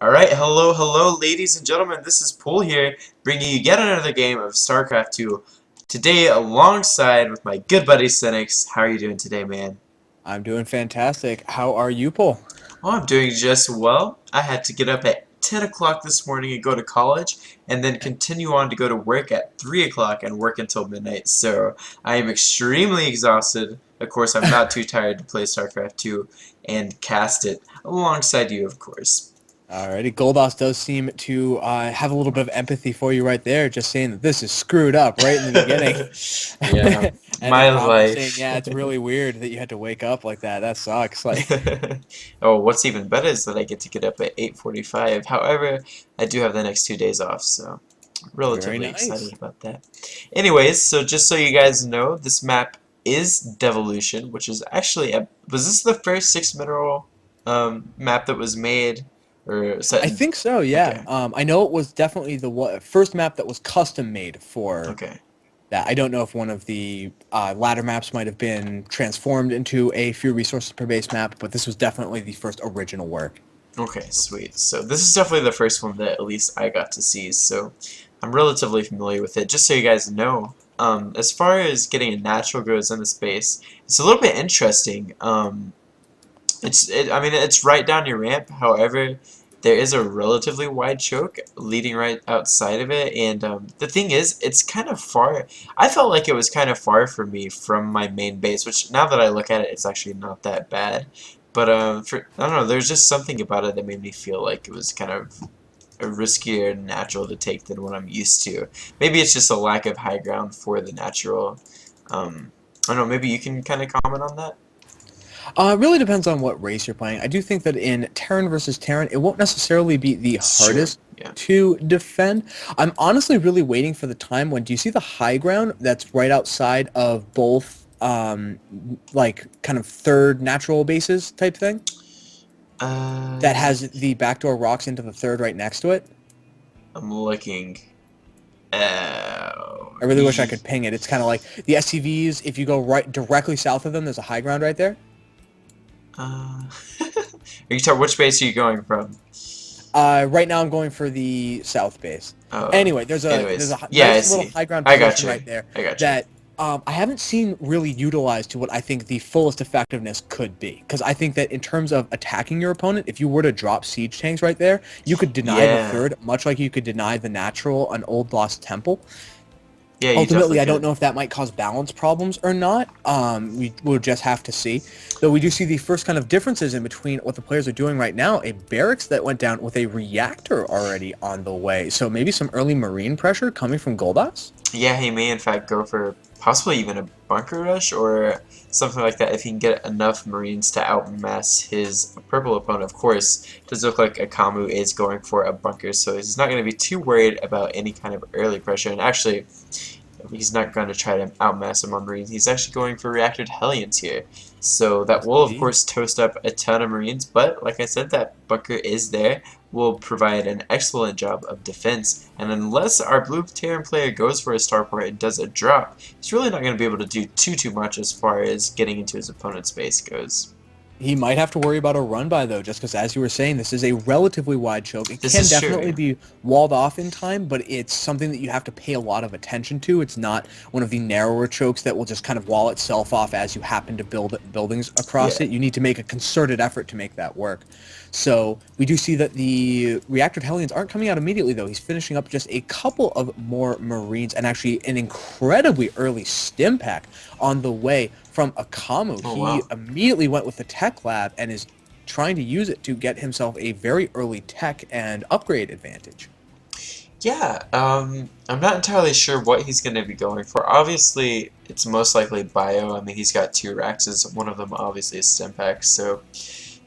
Alright, hello, ladies and gentlemen. This is Pool here, bringing you yet another game of StarCraft 2. Today, alongside with my good buddy Senex. How are you doing today, man? I'm doing fantastic. How are you, Paul? Oh, I'm doing just well. I had to get up at 10 o'clock this morning and go to college, and then continue on to go to work at 3 o'clock and work until midnight. So, I am extremely exhausted. Of course, I'm not too tired to play StarCraft 2 and cast it alongside you, of course. Alrighty, Guldas does seem to have a little bit of empathy for you right there, just saying that this is screwed up right in the beginning. Yeah, And my Akamu saying, life. yeah, it's really weird that you had to wake up like that. That sucks. Like, Oh, what's even better is that I get up at 8:45. However, I do have the next 2 days off, so very relatively excited nice. about that. Anyways, so just so you guys know, this map is Devolution, which is actually was this the first 6 mineral map that was made or set I in? think so, yeah. Okay, I know it was definitely the first map that was custom made for okay. that. I don't know if one of the latter maps might have been transformed into a few resources per base map, but this was definitely the first original work. Okay, sweet. So this is definitely the first one that at least I got to see, so I'm relatively familiar with it. Just so you guys know, as far as getting a natural goes in the space, it's a little bit interesting. I mean, it's right down your ramp. However, there is a relatively wide choke leading right outside of it, and the thing is, it's kind of far. I felt like it was kind of far for me from my main base, which now that I look at it, it's actually not that bad. But I don't know, there's just something about it that made me feel like it was kind of a riskier natural to take than what I'm used to. Maybe it's just a lack of high ground for the natural. I don't know, maybe you can kind of comment on that? It really depends on what race you're playing. I do think that in Terran versus Terran, it won't necessarily be the Sure, hardest yeah. to defend. I'm honestly really waiting for the time when do you see the high ground that's right outside of both like kind of third natural bases type thing that Uh, has the backdoor rocks into the third right next to it? I'm looking. Oh, I really wish I could ping it. It's kind of like the SCVs. If you go right directly south of them, there's a high ground right there. are you talking? Which base are you going from? Right now I'm going for the south base. Oh, Anyway, there's anyways, a yeah, I nice little see. high ground I got position you. right there I got you. that I haven't seen really utilized to what I think the fullest effectiveness could be. Because I think that in terms of attacking your opponent, if you were to drop siege tanks right there, you could deny the Yeah, third, much like you could deny the natural an old lost temple. yeah, you definitely Ultimately, I don't could. know if that might cause balance problems or not. We will just have to see. Though we do see the first kind of differences in between what the players are doing right now. A barracks that went down with a reactor already on the way. So maybe some early marine pressure coming from Goldas? Yeah, he may in fact go for possibly even a bunker rush or something like that if he can get enough Marines to outmass his purple opponent. Of course, it does look like Akamu is going for a bunker, so he's not going to be too worried about any kind of early pressure. And actually, he's not going to try to outmass him on Marines. He's actually going for reactored Hellions here. So that Yes, will, of indeed. course, toast up a ton of Marines, but like I said, that bunker is there, will provide an excellent job of defense. And unless our blue Terran player goes for a starport and does a drop, he's really not going to be able to do too much as far as getting into his opponent's base goes. He might have to worry about a run by though, just because as you were saying, this is a relatively wide choke. It This can is true, definitely yeah. be walled off in time, but it's something that you have to pay a lot of attention to. It's not one of the narrower chokes that will just kind of wall itself off as you happen to build buildings across Yeah. it. You need to make a concerted effort to make that work. So we do see that the reactor Hellions aren't coming out immediately though. He's finishing up just a couple of more Marines and actually an incredibly early stim pack on the way from Akamu. Oh, He wow. immediately went with the tech lab and is trying to use it to get himself a very early tech and upgrade advantage. Yeah, I'm not entirely sure what he's going to be going for. Obviously, it's most likely bio. I mean, he's got two Raxes. One of them obviously is Stimpack, so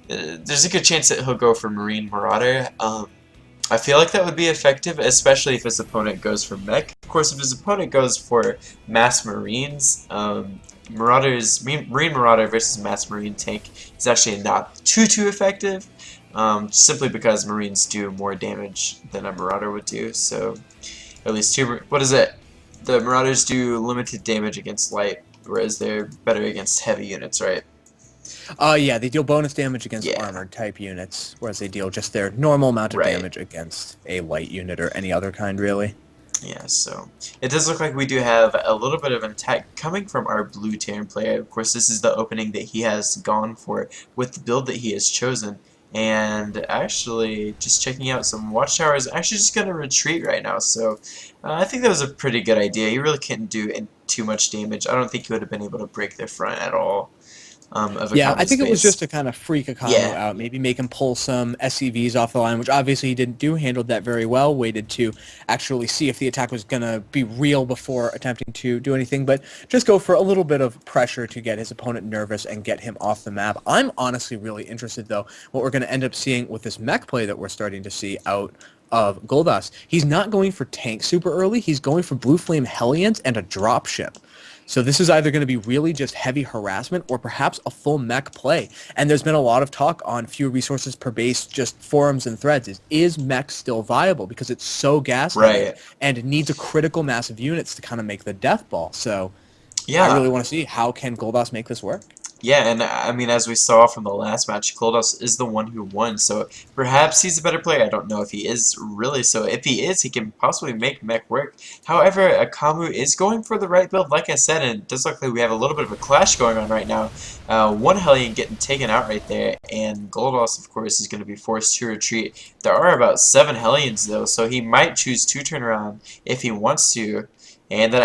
there's a good chance that he'll go for Marine Marauder. I feel like that would be effective, especially if his opponent goes for Mech. Of course, if his opponent goes for Mass Marines, Marine Marauder versus Mass Marine tank is actually not too effective, simply because Marines do more damage than a Marauder would do. So, at least what is it? The Marauders do limited damage against light, whereas they're better against heavy units, right? Yeah, they deal bonus damage against Yeah, armored type units, whereas they deal just their normal amount of right. damage against a light unit or any other kind, really. Yeah, so it does look like we do have a little bit of an attack coming from our blue Terran player. Of course, this is the opening that he has gone for with the build that he has chosen. And actually, just checking out some watchtowers, actually just going to retreat right now. So I think that was a pretty good idea. He really couldn't do too much damage. I don't think he would have been able to break their front at all of Yeah, I Akamu's think it was just base. to kind of freak Akamu Yeah, out, maybe make him pull some SCVs off the line, which obviously he didn't do, handled that very well, waited to actually see if the attack was going to be real before attempting to do anything, but just go for a little bit of pressure to get his opponent nervous and get him off the map. I'm honestly really interested, though, what we're going to end up seeing with this mech play that we're starting to see out of Guldas. He's not going for tanks super early, he's going for Blue Flame Hellions and a dropship. So this is either going to be really just heavy harassment or perhaps a full mech play. And there's been a lot of talk on few resources per base, just forums and threads. Is mech still viable? Because it's so gas heavy right. and it needs a critical mass of units to kind of make the death ball. So I Yeah, really want to see how can Goldos make this work. yeah, and I mean, as we saw from the last match, Guldas is the one who won, so perhaps he's a better player. I don't know if he is really, so if he is, he can possibly make mech work. However, Akamu is going for the right build, like I said, and it does look like we have a little bit of a clash going on right now. One Hellion getting taken out right there, and Guldas, of course, is going to be forced to retreat. There are about 7 Hellions, though, so he might choose to turn around if he wants to. And that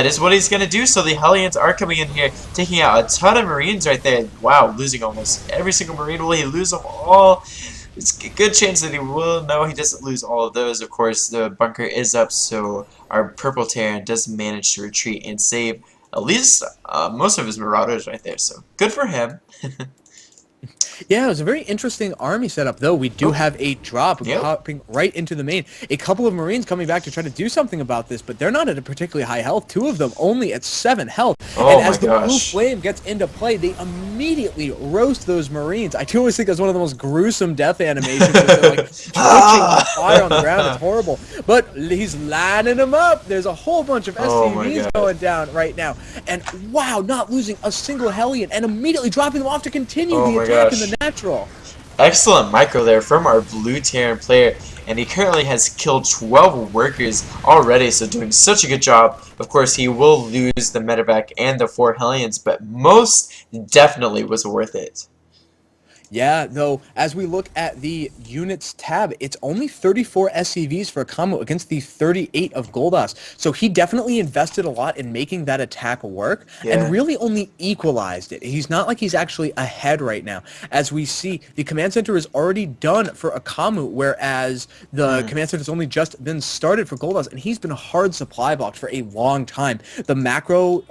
is what he's going to do. So the Hellions are coming in here, taking out a ton of Marines right there. Wow, losing almost every single Marine. Will he lose them all? It's a good chance that he will. No, he doesn't lose all of those. Of course, the bunker is up, so our Purple Terran does manage to retreat and save at least most of his Marauders right there. So good for him. Yeah, it was a very interesting army setup, though. We do Oh, have a drop yep. popping right into the main. A couple of Marines coming back to try to do something about this, but they're not at a particularly high health. Two of them only at 7 health. And Oh my as the blue gosh. flame gets into play, they immediately roast those Marines. I do always think that's one of the most gruesome death animations. They're like twitching on fire on the ground. It's horrible. But he's lining them up. There's a whole bunch of Oh my SCVs god. going down right now. And wow, not losing a single Hellion and immediately dropping them off to continue Oh the my attack in gosh. the natural. Excellent micro there from our blue Terran player, and he currently has killed 12 workers already, so doing such a good job. Of course, he will lose the medevac and the 4 Hellions, but most definitely was worth it. Yeah, though, as we look at the units tab, it's only 34 SCVs for Akamu against the 38 of Goldas. So he definitely invested a lot in making that attack work and Yeah. really only equalized it. He's not like he's actually ahead right now. As we see, the command center is already done for Akamu, whereas the Hmm. command center has only just been started for Goldas, and he's been hard supply blocked for a long time. The micro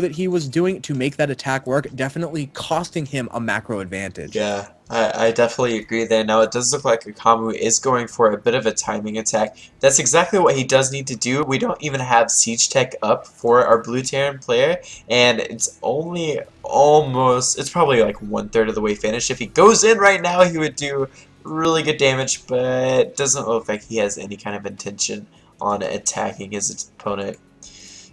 that he was doing to make that attack work, definitely costing him a macro advantage. Yeah, I definitely agree there. Now, it does look like Akamu is going for a bit of a timing attack. That's exactly what he does need to do. We don't even have Siege Tech up for our Blue Terran player, and it's only almost, it's probably like 1/3 of the way finished. If he goes in right now, he would do really good damage, but it doesn't look like he has any kind of intention on attacking his opponent.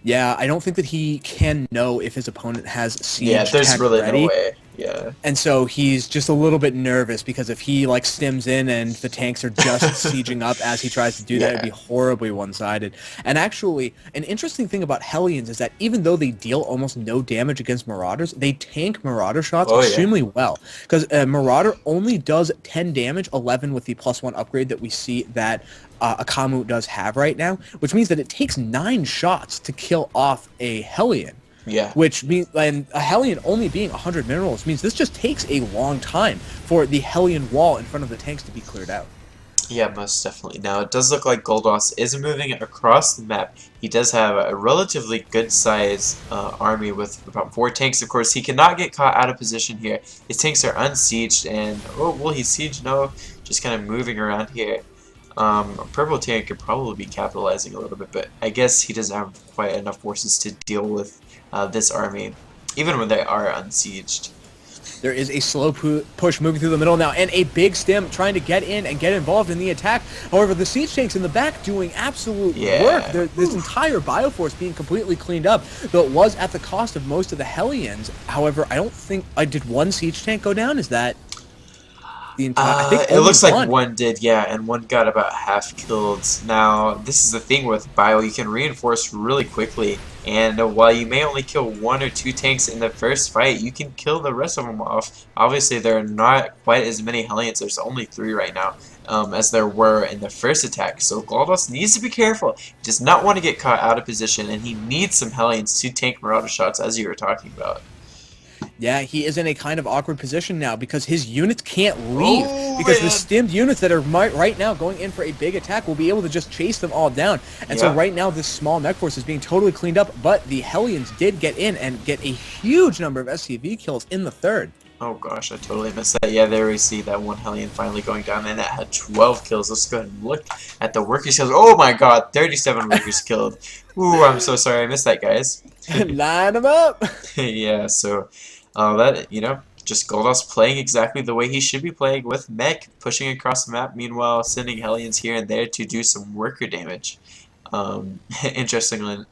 Yeah, I don't think that he can know if his opponent has Yeah, siege there's tech really no ready. way. Yeah. And so he's just a little bit nervous because if he like stims in and the tanks are just sieging up as he tries to do that, it'd Yeah. be horribly one-sided. And actually, an interesting thing about Hellions is that even though they deal almost no damage against Marauders, they tank Marauder shots Oh, yeah. extremely well. Because Marauder only does 10 damage, 11 with the +1 upgrade that we see that Akamu does have right now, which means that it takes 9 shots to kill off a Hellion. Yeah. Which means, and a Hellion only being 100 minerals means this just takes a long time for the Hellion wall in front of the tanks to be cleared out. Yeah, most definitely. Now, it does look like Guldas is moving across the map. He does have a relatively good-sized army with about 4 tanks. Of course, he cannot get caught out of position here. His tanks are unsieged, and oh, will he siege? No, just kind of moving around here. Purple Tank could probably be capitalizing a little bit, but I guess he doesn't have quite enough forces to deal with this army, even when they are unsieged. There is a slow push moving through the middle now, and a big stem trying to get in and get involved in the attack. However, the siege tanks in the back doing absolute work. Yeah. This entire bioforce being completely cleaned up, though it was at the cost of most of the Hellions. However, I don't think did one siege tank go down. Is that the entire? I think It only looks like one. one did, yeah, and one got about half killed. Now, this is the thing with Bio, you can reinforce really quickly, and while you may only kill one or two tanks in the first fight, you can kill the rest of them off. Obviously, there are not quite as many Hellions, there's only 3 right now, as there were in the first attack, so Guldas needs to be careful. He does not want to get caught out of position, and he needs some Hellions to tank Marauder shots, as you were talking about. Yeah, he is in a kind of awkward position now because his units can't leave. Oh, Because the man. stimmed units that are right now going in for a big attack will be able to just chase them all down. And so Yeah. right now this small mech force is being totally cleaned up, but the Hellions did get in and get a huge number of SCV kills in the third. Oh gosh, I totally missed that. Yeah, there we see that one Hellion finally going down, and that had 12 kills. Let's go ahead and look at the workers kills. Oh my god, 37 workers killed. Ooh, I'm so sorry I missed that, guys. Line them up! Yeah, so just Goldos playing exactly the way he should be playing with mech, pushing across the map, meanwhile sending Hellions here and there to do some worker damage. Interestingly,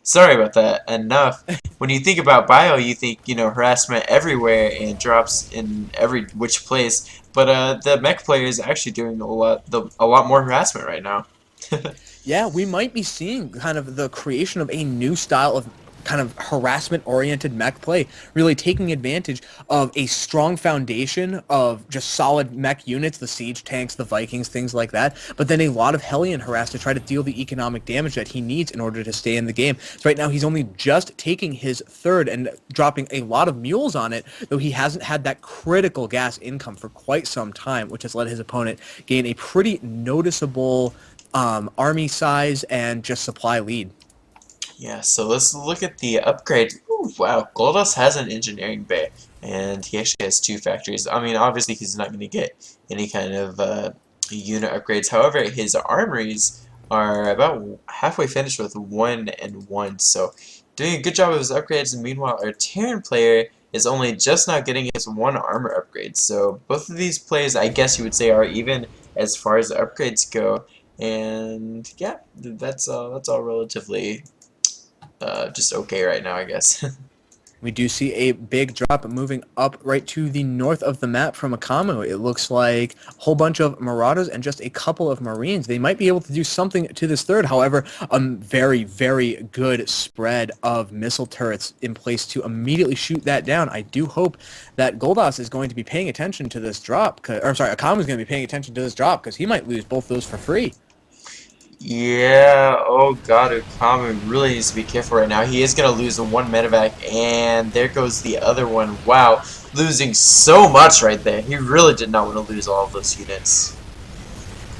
sorry about that, enough. When you think about Bio, you think, harassment everywhere and drops in every which place, but the mech player is actually doing a lot more harassment right now. Yeah, we might be seeing kind of the creation of a new style of kind of harassment-oriented mech play, really taking advantage of a strong foundation of just solid mech units, the siege tanks, the Vikings, things like that, but then a lot of Hellion harass to try to deal the economic damage that he needs in order to stay in the game. So right now he's only just taking his third and dropping a lot of mules on it, though he hasn't had that critical gas income for quite some time, which has let his opponent gain a pretty noticeable army size and just supply lead. Yeah, so let's look at the upgrade. Ooh, wow, Goldos has an engineering bay, and he actually has 2 factories. I mean, obviously he's not going to get any kind of unit upgrades. However, his armories are about halfway finished with 1 and 1, so doing a good job of his upgrades. And meanwhile, our Terran player is only just now getting his 1 armor upgrade. So both of these plays, I guess you would say, are even as far as the upgrades go. And yeah, that's all relatively just okay right now, I guess. We do see a big drop moving up right to the north of the map from Akamu. It looks like a whole bunch of Marauders and just a couple of Marines. They might be able to do something to this third. However, a very, very good spread of missile turrets in place to immediately shoot that down. I do hope that Guldas is going to be paying attention to this drop. Akamu is going to be paying attention to this drop because he might lose both those for free. Yeah, oh god, Akamu really needs to be careful right now. He is going to lose the 1 medevac, and there goes the other one. Wow, losing so much right there. He really did not want to lose all of those units.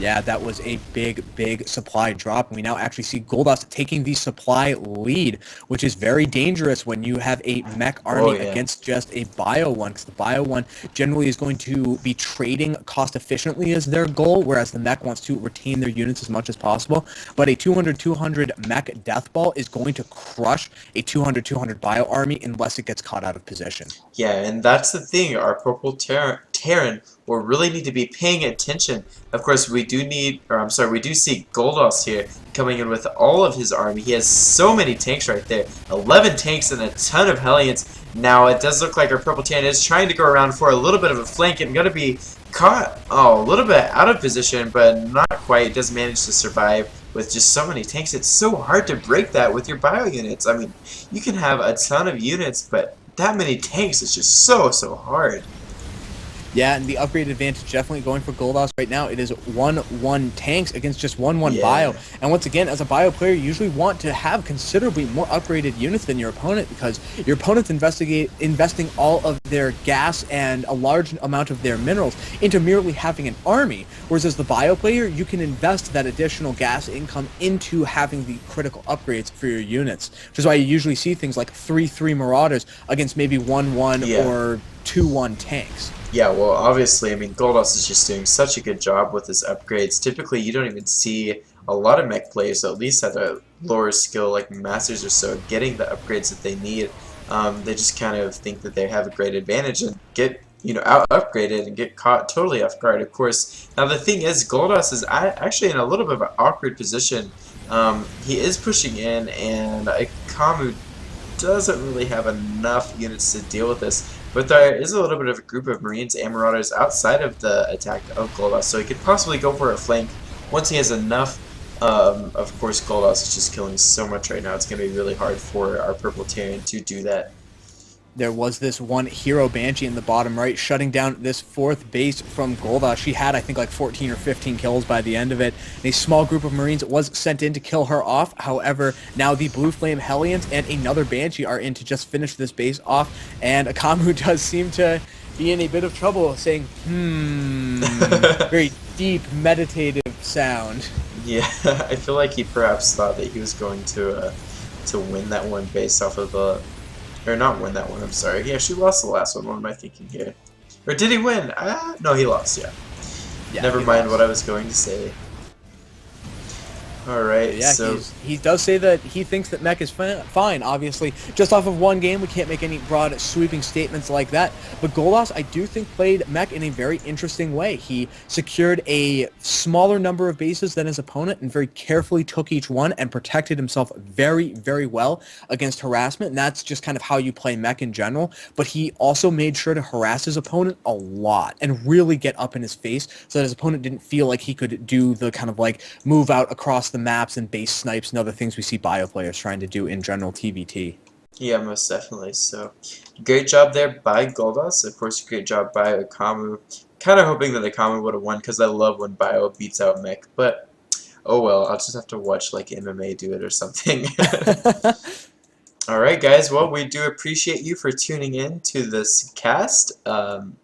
Yeah, that was a big, big supply drop. We now actually see Guldas taking the supply lead, which is very dangerous when you have a mech army against just a bio one, because the bio one generally is going to be trading cost efficiently as their goal, whereas the mech wants to retain their units as much as possible. But a 200-200 mech death ball is going to crush a 200-200 bio army unless it gets caught out of position. Yeah, and that's the thing. Our purple Terran will really need to be paying attention. Of course, we do see Guldas here coming in with all of his army. He has so many tanks right there. 11 tanks and a ton of Hellions. Now, it does look like our purple Terran is trying to go around for a little bit of a flank and going to be caught a little bit out of position, but not quite. It does manage to survive with just so many tanks. It's so hard to break that with your bio units. I mean, you can have a ton of units, but that many tanks is just so hard. Yeah, and the upgrade advantage definitely going for Guldas right now. It is 1-1 tanks against just 1-1 bio. And once again, as a bio player, you usually want to have considerably more upgraded units than your opponent, because your opponent's investing all of their gas and a large amount of their minerals into merely having an army. Whereas as the bio player, you can invest that additional gas income into having the critical upgrades for your units. Which is why you usually see things like 3-3 Marauders against maybe 1-1 or 2-1 tanks. Yeah, well, obviously, I mean, Guldas is just doing such a good job with his upgrades. Typically, you don't even see a lot of mech players, at least at a lower skill like Masters or so, getting the upgrades that they need. They just kind of think that they have a great advantage and get out upgraded and get caught totally off guard. Of course, now the thing is, Guldas is actually in a little bit of an awkward position. He is pushing in, and Akamu doesn't really have enough units to deal with this. But there is a little bit of a group of Marines and Marauders outside of the attack of Guldas, so he could possibly go for a flank once he has enough. Of course, Guldas is just killing so much right now. It's going to be really hard for our Purple Terran to do that. There was this one Hero Banshee in the bottom right, shutting down this fourth base from Guldas. She had, I think, like 14 or 15 kills by the end of it. And a small group of Marines was sent in to kill her off. However, now the Blue Flame Hellions and another Banshee are in to just finish this base off. And Akamu does seem to be in a bit of trouble, saying, very deep, meditative sound. Yeah, I feel like he perhaps thought that he was going to win that one based off of the... Or not win that one, I'm sorry. He actually lost the last one. What am I thinking here? Or did he win? No, he lost, yeah. Never mind lost. what I was going to say. Alright, Yeah, so... he does say that he thinks that Mech is fine. Obviously, just off of one game, we can't make any broad sweeping statements like that. But Guldas, I do think, played Mech in a very interesting way. He secured a smaller number of bases than his opponent and very carefully took each one and protected himself very, very well against harassment. And that's just kind of how you play Mech in general. But he also made sure to harass his opponent a lot and really get up in his face so that his opponent didn't feel like he could do the kind of like move out across the maps and base snipes and other things we see bio players trying to do in general TvT. Yeah, most definitely. So, great job there by Guldas. Of course, great job by Akamu. Kind of hoping that Akamu would have won because I love when bio beats out Mech. But, oh well, I'll just have to watch like MMA do it or something. Alright guys, well we do appreciate you for tuning in to this cast.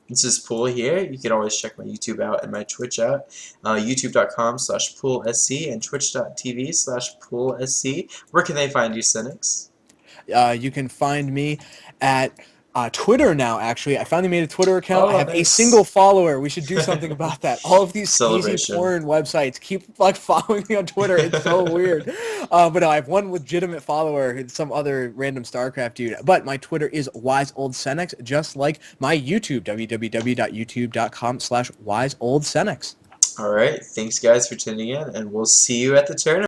This is Pool here. You can always check my YouTube out and my Twitch out. YouTube.com/PoolSC and Twitch.tv/PoolSC. Where can they find you, Senex? You can find me at Twitter now, actually. I finally made a Twitter account. Oh, I have a nice. single follower. We should do something about that. All of these easy Celebration. porn websites keep like following me on Twitter. It's so weird. But no, I have one legitimate follower. It's some other random StarCraft dude. But my Twitter is WiseOldSenex, just like my YouTube, www.youtube.com/WiseOldSenex. Alright, thanks guys for tuning in, and we'll see you at the tournament.